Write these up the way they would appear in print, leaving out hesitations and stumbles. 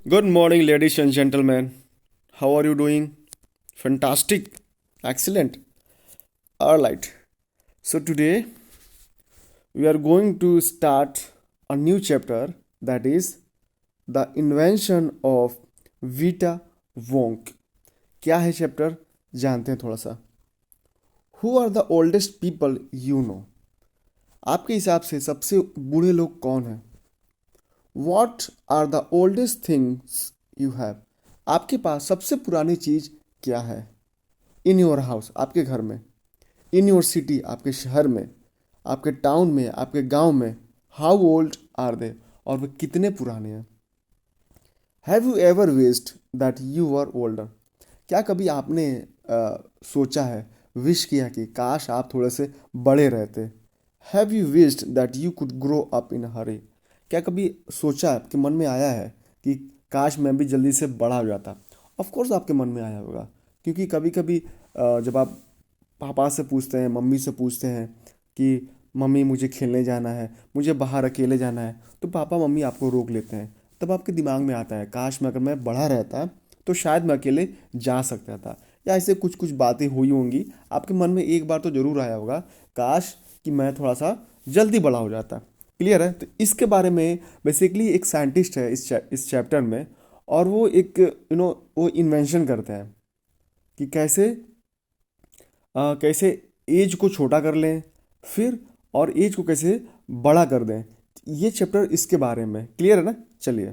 Good morning, ladies and gentlemen. How are you doing? Fantastic. Excellent. All right. So, today we are going to start a new chapter, that is the invention of Vita Wonk. क्या है chapter जानते हैं थोड़ा सा. Who are the oldest people you know. आपके हिसाब से सबसे बूढ़े लोग कौन हैं? What are the oldest things you have. आपके पास सबसे पुरानी चीज़ क्या है? इन योर हाउस, आपके घर में. इन योर सिटी, आपके शहर में. आपके टाउन में, आपके गांव में. हाउ ओल्ड आर दे, और वे कितने पुराने हैं? Have you ever wished that you were older. क्या कभी आपने सोचा है, विश किया कि काश आप थोड़े से बड़े रहते? Have you wished that you could grow up in hurry. क्या कभी सोचा, आपके मन में आया है कि काश मैं भी जल्दी से बड़ा हो जाता? ऑफ कोर्स आपके मन में आया होगा, क्योंकि कभी कभी जब आप पापा से पूछते हैं, मम्मी से पूछते हैं कि मम्मी मुझे खेलने जाना है, मुझे बाहर अकेले जाना है, तो पापा मम्मी आपको रोक लेते हैं. तब आपके दिमाग में आता है, काश मैं, अगर मैं बड़ा रहता तो शायद मैं अकेले जा सकता था. या ऐसे कुछ कुछ बातें हुई होंगी आपके मन में, एक बार तो जरूर आया होगा, काश कि मैं थोड़ा सा जल्दी बड़ा हो जाता. क्लियर है? तो इसके बारे में बेसिकली एक साइंटिस्ट है इस चैप्टर में, और वो एक वो इन्वेंशन करते हैं कि कैसे एज को छोटा कर लें, फिर और एज को कैसे बड़ा कर दें. ये चैप्टर इसके बारे में. क्लियर है ना? चलिए.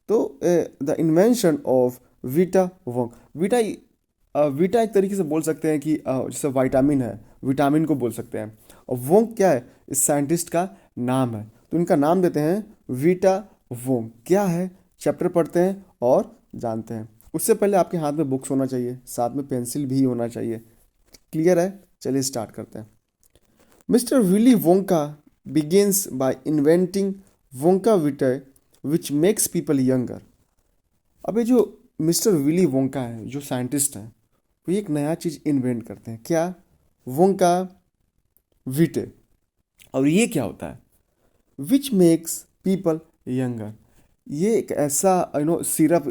तो the invention of Vita Wong. Vita एक तरीके से बोल सकते हैं कि जैसे विटामिन है, विटामिन को बोल सकते हैं. और वोंग क्या है? इस साइंटिस्ट का नाम है, तो इनका नाम देते हैं वीटा वोंग. क्या है? चैप्टर पढ़ते हैं और जानते हैं. उससे पहले आपके हाथ में बुक्स होना चाहिए, साथ में पेंसिल भी होना चाहिए. क्लियर है? चलिए स्टार्ट करते हैं. Mister Willy Wonka begins by inventing Wonka Vitai which makes people younger. अब ये जो मिस्टर विली वोंका है, जो साइंटिस्ट हैं, वो एक नया चीज़ इन्वेंट करते हैं. क्या? वोंका विटे. और ये क्या होता है? Which makes people younger. ये एक ऐसा सिरप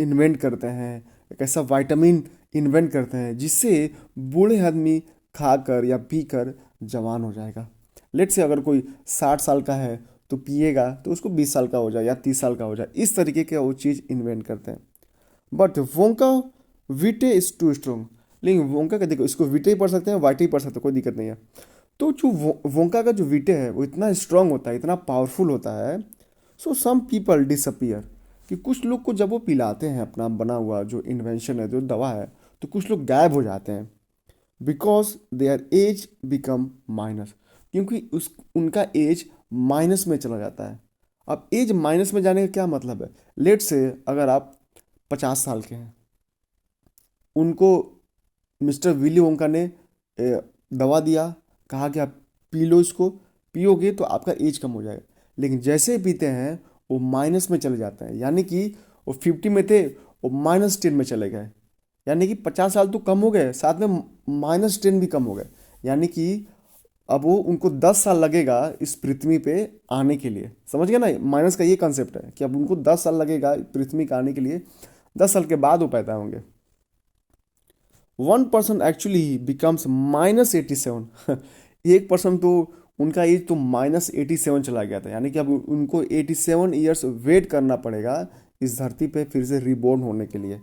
इन्वेंट करते हैं, एक ऐसा विटामिन इन्वेंट करते हैं जिससे बूढ़े आदमी खाकर या पीकर जवान हो जाएगा. लेट से अगर कोई 60 साल का है तो पिएगा तो उसको 20 साल का हो जाए या 30 साल का हो जाए. इस तरीके का वो चीज़ इन्वेंट करते हैं. But Wonkavite is too strong. लेकिन वोंका का देखो, इसको विटे ही पढ़ सकते हैं, वाइटे ही पढ़ सकते हैं, कोई दिक्कत नहीं है. तो जो वोंका का जो विटे है वो इतना स्ट्रांग होता है, इतना पावरफुल होता है. सो सम पीपल डिसअपियर. कि कुछ लोग को जब वो पिलाते हैं अपना बना हुआ जो इन्वेंशन है, जो दवा है, तो कुछ लोग गायब हो जाते हैं. Because their age become minus. क्योंकि उस उनका एज माइनस में चला जाता है. अब एज माइनस में जाने का क्या मतलब है? लेट से अगर आप 50 साल के हैं, उनको मिस्टर विली वोंका ने दवा दिया, कहा कि आप पी लो इसको, पियोगे तो आपका एज कम हो जाएगा. लेकिन जैसे ही पीते हैं वो माइनस में चले जाते हैं. यानी कि वो 50 में थे, वो -10 में चले गए. यानी कि 50 साल तो कम हो गए, साथ में -10 भी कम हो गए. यानी कि अब वो उनको 10 साल लगेगा इस पृथ्वी पे आने के लिए. समझ गए ना? माइनस का ये कंसेप्ट है कि अब उनको 10 साल लगेगा पृथ्वी का आने के लिए. 10 साल के बाद वो पैदा होंगे. 1% एक्चुअली बिकम्स -87. 1% तो उनका एज तो -87 चला गया था. यानी कि अब उनको 87 ईयर्स वेट करना पड़ेगा इस धरती पे फिर से रिबॉर्न होने के लिए.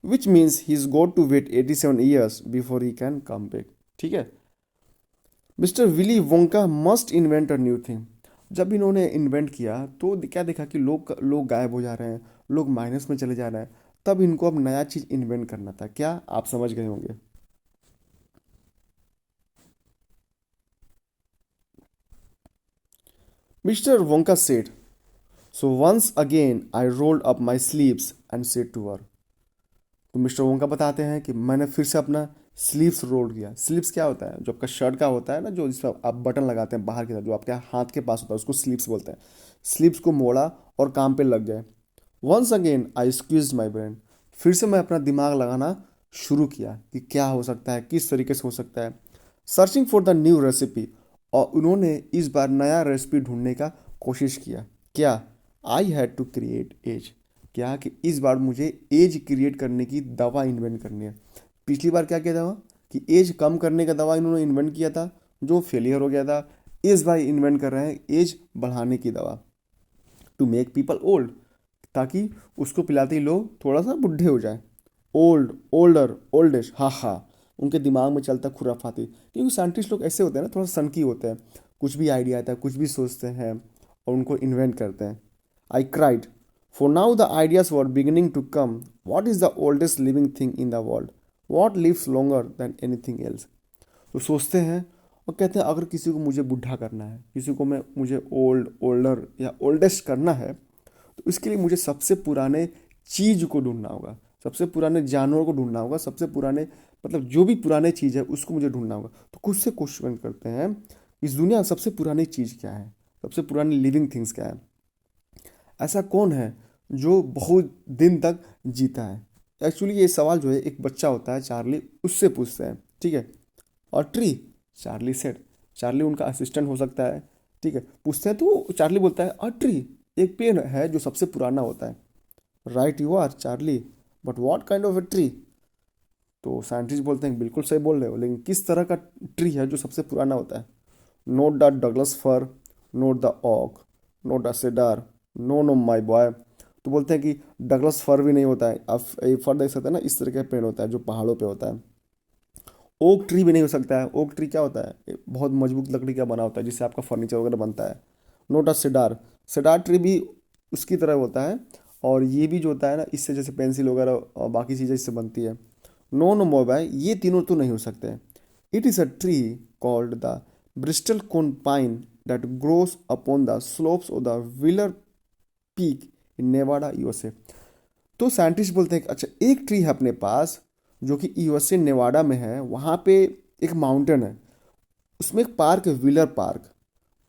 Which means he is got to wait 87 years before he can come back. ठीक है. Mister Willy Wonka must invent a new thing. जब इन्होंने इन्वेंट किया तो क्या देखा कि लोग गायब हो जा रहे हैं, लोग माइनस में चले जा रहे हैं. तब इनको अब नया चीज़ इन्वेंट करना था. क्या? आप समझ गए होंगे. Mister Wonka said, so once again I rolled up my sleeves and said to work. तो मिस्टर वोंका बताते हैं कि मैंने फिर से अपना स्लीव्स रोल किया. स्लीव्स क्या होता है? जो आपका शर्ट का होता है ना, जो जिस पर आप बटन लगाते हैं बाहर की तरफ, जो आपके हाथ के पास होता है, उसको स्लीव्स बोलते हैं. स्लीव्स को मोड़ा और काम पे लग गए. Once again I squeeze my brain. फिर से मैं अपना दिमाग लगाना शुरू किया कि क्या हो सकता है, किस तरीके से हो सकता है. Searching for the new recipe. और उन्होंने इस बार नया रेसिपी ढूंढने का कोशिश किया. क्या? I had to create age. क्या कि इस बार मुझे एज क्रिएट करने की दवा इन्वेंट करनी है। पिछली बार क्या किया था कि एज कम करने का दवा इन्होंने इन्वेंट किया था जो फेलियर हो गया था। इस बार इन्वेंट कर रहे हैं एज बढ़ाने की दवा, टू मेक पीपल ओल्ड, ताकि उसको पिलाते ही लोग थोड़ा सा बुढ़े हो जाए। ओल्ड, ओल्डर, ओल्डेस्ट, हा हा, उनके दिमाग में चलता खुराफाती, क्योंकि साइंटिस्ट लोग ऐसे होते हैं ना, थोड़ा सनकी होते हैं, कुछ भी आइडिया आता है कुछ भी सोचते हैं और उनको इन्वेंट करते हैं। I cried, for now the ideas were beginning to come, what is the oldest living thing in the world, what lives longer than anything else. तो सोचते हैं और कहते हैं अगर किसी को मुझे बुढ़ा करना है, किसी को मुझे ओल्ड, ओल्डर या ओल्डेस्ट करना है, तो इसके लिए मुझे सबसे पुराने चीज को ढूंढना होगा, सबसे पुराने जानवर को ढूंढना होगा, सबसे पुराने मतलब जो भी पुराने चीज है उसको मुझे ढूंढना होगा। तो खुद से क्वेश्चन करते हैं इस दुनिया में सबसे पुरानी चीज क्या है, सबसे पुरानी लिविंग थिंग्स क्या है, ऐसा कौन है जो बहुत दिन तक जीता है। एक्चुअली ये सवाल जो है एक बच्चा होता है चार्ली, उससे पूछते हैं, ठीक है। और ट्री, चार्ली सेड, चार्ली उनका असिस्टेंट हो सकता है, ठीक है। पूछते हैं तो चार्ली बोलता है अ ट्री, एक पेड़ है जो सबसे पुराना होता है। Right you are Charlie, but what kind of a tree. तो साइंटिस्ट बोलते हैं बिल्कुल सही बोल रहे हो, लेकिन किस तरह का ट्री है जो सबसे पुराना होता है। Not the Douglas fir, not the oak, not the cedar, no no my boy. तो बोलते हैं कि डगलस फर भी नहीं होता है। आप ये फर देख सकते हैं ना, इस तरह का पेड़ होता है जो पहाड़ों पे होता है। ओक ट्री भी नहीं हो सकता है। ओक ट्री क्या होता है, ये बहुत मजबूत लकड़ी का बना होता है जिससे आपका फर्नीचर वगैरह बनता है। नोट अ सेडार, सेडार ट्री भी उसकी तरह होता है, और ये भी जो होता है ना, इससे जैसे पेंसिल वगैरह और बाकी चीज़ें इससे बनती है। नो नो मोबाइल, ये तीनों तो नहीं हो सकते। It is a tree called the bristlecone pine that grows upon the slopes of the Wheeler Peak in Nevada USA. तो साइंटिस्ट बोलते हैं कि अच्छा एक ट्री है अपने पास जो कि यूएसए नेवाडा में है, वहाँ पे एक माउंटेन है, उसमें एक पार्क है, व्हीलर पार्क।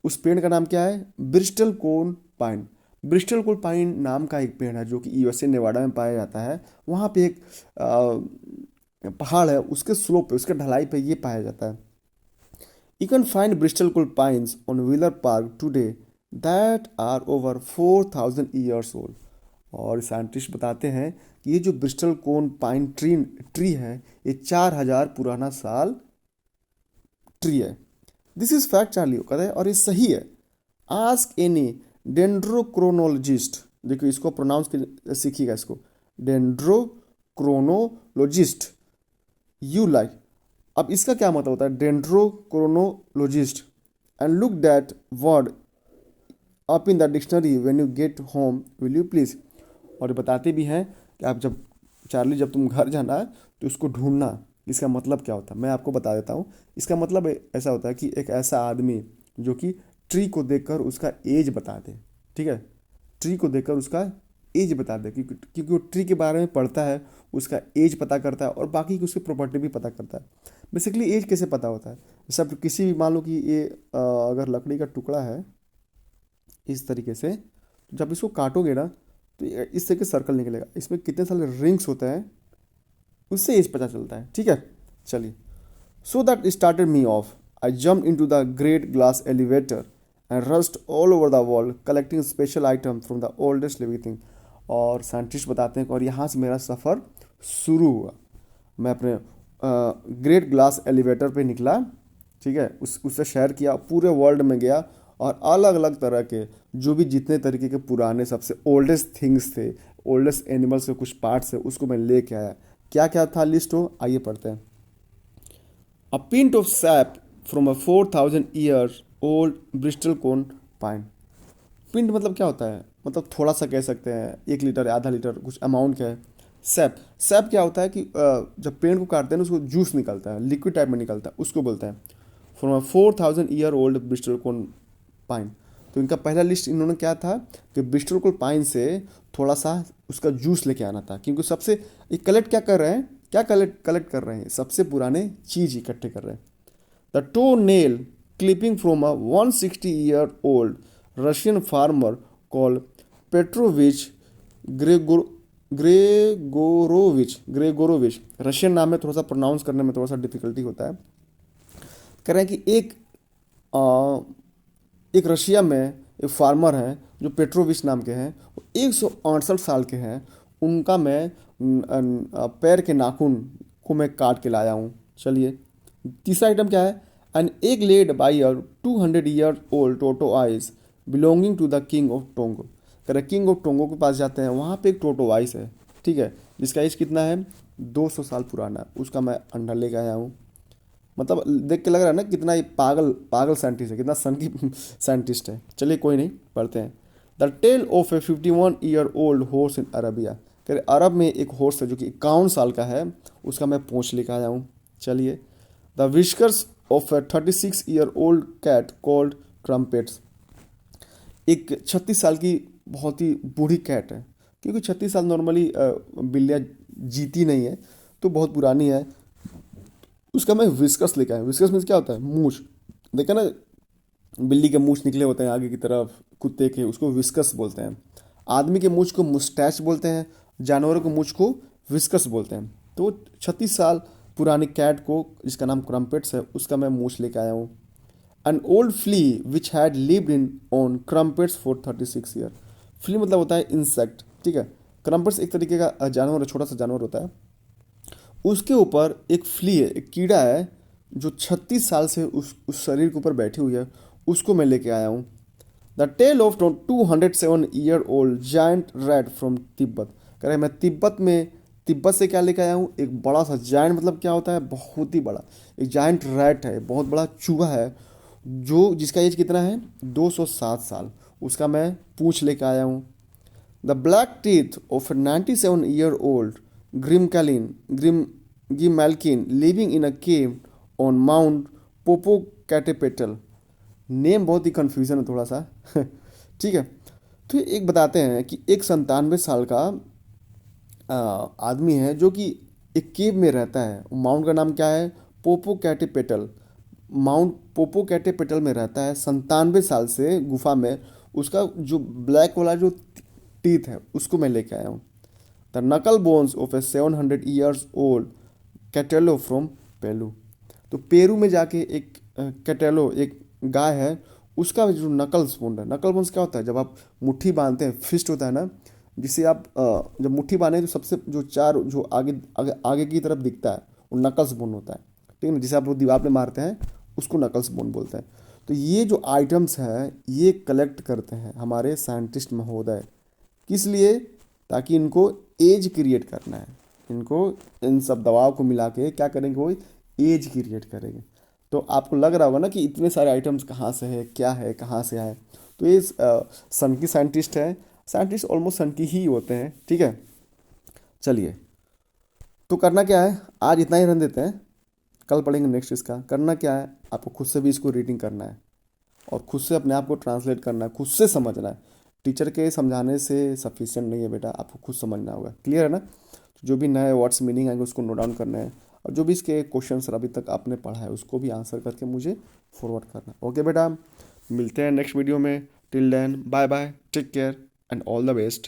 उस पेड़ का नाम क्या है, ब्रिस्टल कोन पाइन। ब्रिस्टल कोन पाइन नाम का एक पेड़ है जो कि यूएसए नेवाडा में पाया जाता है। वहाँ पे एक पहाड़ है, उसके स्लोप पे, उसके ढलाई पे ये पाया जाता है। You can find bristlecone pines on Wheeler Park today that are over 4000 years old. और साइंटिस्ट बताते हैं कि ये जो ब्रिस्टल कोन पाइन ट्री है, ये 4000 पुराना साल ट्री है। दिस इज फैक्ट चार्ली कहता है, और ये सही है। आस्क एनी डेंड्रोक्रोनोलॉजिस्ट, देखो इसको प्रोनाउंस सीखिएगा इसको, डेंड्रोक्रोनोलॉजिस्ट, यू लाइक। अब इसका क्या मतलब होता है, dendrochronologist, and look that word up in the dictionary when you get home will you please. और बताते भी हैं कि आप जब चार्ली जब तुम घर जाना है तो उसको ढूंढना, इसका मतलब क्या होता है मैं आपको बता देता हूँ। इसका मतलब ऐसा होता है कि एक ऐसा आदमी जो कि ट्री को देखकर उसका एज बता दे, ठीक है। ट्री को देखकर उसका एज बता दे, क्योंकि वो ट्री के बारे में पढ़ता है, उसका एज पता करता है और बाकी की उसकी प्रॉपर्टी भी पता करता है। बेसिकली एज कैसे पता होता है, सब किसी भी, मान लो कि ये अगर लकड़ी का टुकड़ा है इस तरीके से, तो जब इसको काटोगे ना तो इस तरीके सर्कल निकलेगा, इसमें कितने सारे रिंग्स होते हैं, उससे एज पता चलता है, ठीक है। चलिए, so that started me off, I jump into the great glass elevator and rushed all over the world collecting special item from the oldest living thing. और साइंटिस्ट बताते हैं और यहाँ से मेरा सफ़र शुरू हुआ। मैं अपने ग्रेट ग्लास एलिवेटर पे निकला, ठीक है, उससे शेयर किया, पूरे वर्ल्ड में गया और अलग अलग तरह के जो भी जितने तरीके के पुराने सबसे ओल्डेस्ट थिंग्स थे, ओल्डेस्ट एनिमल्स के कुछ पार्ट्स है, उसको मैं लेके आया। क्या क्या था लिस्ट हो, आइए पढ़ते हैं। A pint of sap from a 4000 year old bristlecone pine. Pint मतलब क्या होता है, मतलब थोड़ा सा कह सकते हैं, 1 लीटर, आधा लीटर, कुछ अमाउंट का है। सैप, सैप क्या होता है कि जब पेड़ को काटते हैं ना उसको जूस निकलता है, लिक्विड टाइप में निकलता है, उसको बोलते हैं। From a 4000 year old bristlecone pine. तो इनका पहला लिस्ट इन्होंने क्या था कि ब्रिस्टल कोन पाइन से थोड़ा सा उसका जूस लेके आना था, क्योंकि सबसे ये कलेक्ट क्या कर रहे हैं, क्या कलेक्ट कर रहे हैं, सबसे पुराने चीज इकट्ठे कर रहे हैं। The toe nail clipping from a 160 year old Russian farmer call Petrovich Gregorovich, Russian नाम है, थोड़ा सा प्रोनाउंस करने में थोड़ा सा डिफिकल्टी होता है। कह रहे हैं कि एक रशिया में एक फार्मर हैं जो पेट्रोविच नाम के हैं, वो 168 साल के हैं, उनका मैं पैर के नाखून को मैं काट के लाया हूँ। चलिए, तीसरा आइटम क्या है? An egg laid by a 200 year old tortoise belonging to the king of Tonga. कह रहे किंग ऑफ टोंगो के पास जाते हैं, वहाँ पे एक टोटोआइस है, ठीक है, जिसका एज कितना है? 200 साल पुराना है, उसका मैं अंडा लेके आया हूँ। मतलब देख के लग रहा है ना कितना ये पागल पागल साइंटिस्ट है, कितना सन की साइंटिस्ट है। चलिए कोई नहीं, पढ़ते हैं। The tale of a 51 year old horse in Arabia. कह रहे अरब में एक हॉर्स है जो कि 51 साल का है, उसका मैं पूंछ लेकर आया हूँ। चलिए, the whiskers of a 36 year old cat called Crumpets. एक 36 साल की बहुत ही बूढ़ी कैट है, क्योंकि 36 साल नॉर्मली बिल्लियाँ जीती नहीं है, तो बहुत पुरानी है, उसका मैं विस्कस लेकर आया। विस्कस मीन्स क्या होता है? मूछ। देखा ना, बिल्ली के मूछ निकले होते हैं आगे की तरफ, कुत्ते के, उसको विस्कस बोलते हैं। आदमी के मूछ को मुस्टैच बोलते हैं, जानवरों के मूछ को विस्कस बोलते हैं। तो 36 साल पुरानी कैट को, जिसका नाम क्रम्पेट्स है, उसका मैं मूछ लेकर आया हूँ। An old flea which had lived in on Crumpets for 36 year. Flea मतलब होता है इंसेक्ट, ठीक है। क्रम्पेट्स एक तरीके का जानवर है, छोटा सा जानवर होता है। उसके ऊपर एक फ्ली है, एक कीड़ा है, जो 36 साल से उस शरीर के ऊपर बैठी हुई है, उसको मैं लेके आया हूँ। The tale of 207 year old giant rat from Tibet. कह रहे मैं तिब्बत से क्या लेके आया हूँ? एक बड़ा सा जायंट, मतलब क्या होता है? बहुत ही बड़ा एक जायंट रैट है, बहुत बड़ा चूहा है, जो जिसका एज कितना है? 207 साल, उसका मैं पूंछ लेके आया हूँ। The black teeth of 97 year old Grimalkin living in a cave on Mount Popocatepetl. Name बहुत ही कन्फ्यूजन है थोड़ा सा ठीक है। तो ये एक बताते हैं कि एक 97 साल का आदमी है, जो कि एक केव में रहता है। माउंट का नाम क्या है? पोपोकैटेपेटल। माउंट पोपोकैटेपेटल में रहता है 97 साल से गुफा में। उसका जो ब्लैक वाला जो टीथ है, उसको मैं लेके आया हूँ। The knuckle bones of a 700 years old Catello from Peru. तो पेरू में जाके एक कैटेलो, एक गाय है, उसका जो नकल्स बोन है। नकल बोन्स क्या होता है? जब आप मुट्ठी बांधते हैं, फिस्ट होता है ना, जिसे आप जब मुट्ठी बांधे तो सबसे जो चार जो आगे की तरफ दिखता है, वो नकल्स बोन होता है, ठीक है ना। जिसे आप वो दीवार पे मारते हैं, उसको नकल्स बोन बोलते हैं। तो ये जो आइटम्स हैं, ये कलेक्ट करते हैं हमारे साइंटिस्ट महोदय। किस लिए? ताकि इनको एज क्रिएट करना है। इनको इन सब दवाओं को मिला के क्या करेंगे? वो एज क्रिएट करेंगे। तो आपको लग रहा होगा ना कि इतने सारे आइटम्स कहाँ से है, क्या है, कहाँ से आए। तो ये सन की साइंटिस्ट है। साइंटिस्ट ऑलमोस्ट सन की ही होते हैं, ठीक है। चलिए, तो करना क्या है? आज इतना ही रन देते हैं, कल पढ़ेंगे नेक्स्ट। इसका करना क्या है? आपको खुद से भी इसको रीडिंग करना है, और खुद से अपने आप को ट्रांसलेट करना है, खुद से समझना है। टीचर के समझाने से सफिशिएंट नहीं है बेटा, आपको खुद समझना होगा। क्लियर है ना? तो जो भी नए वर्ड्स मीनिंग आएंगे उसको नोट डाउन करना है, और जो भी इसके क्वेश्चंस अभी तक आपने पढ़ा है उसको भी आंसर करके मुझे फॉरवर्ड करना है। ओके बेटा, मिलते हैं नेक्स्ट वीडियो में। Till then, bye bye, take care and all the best.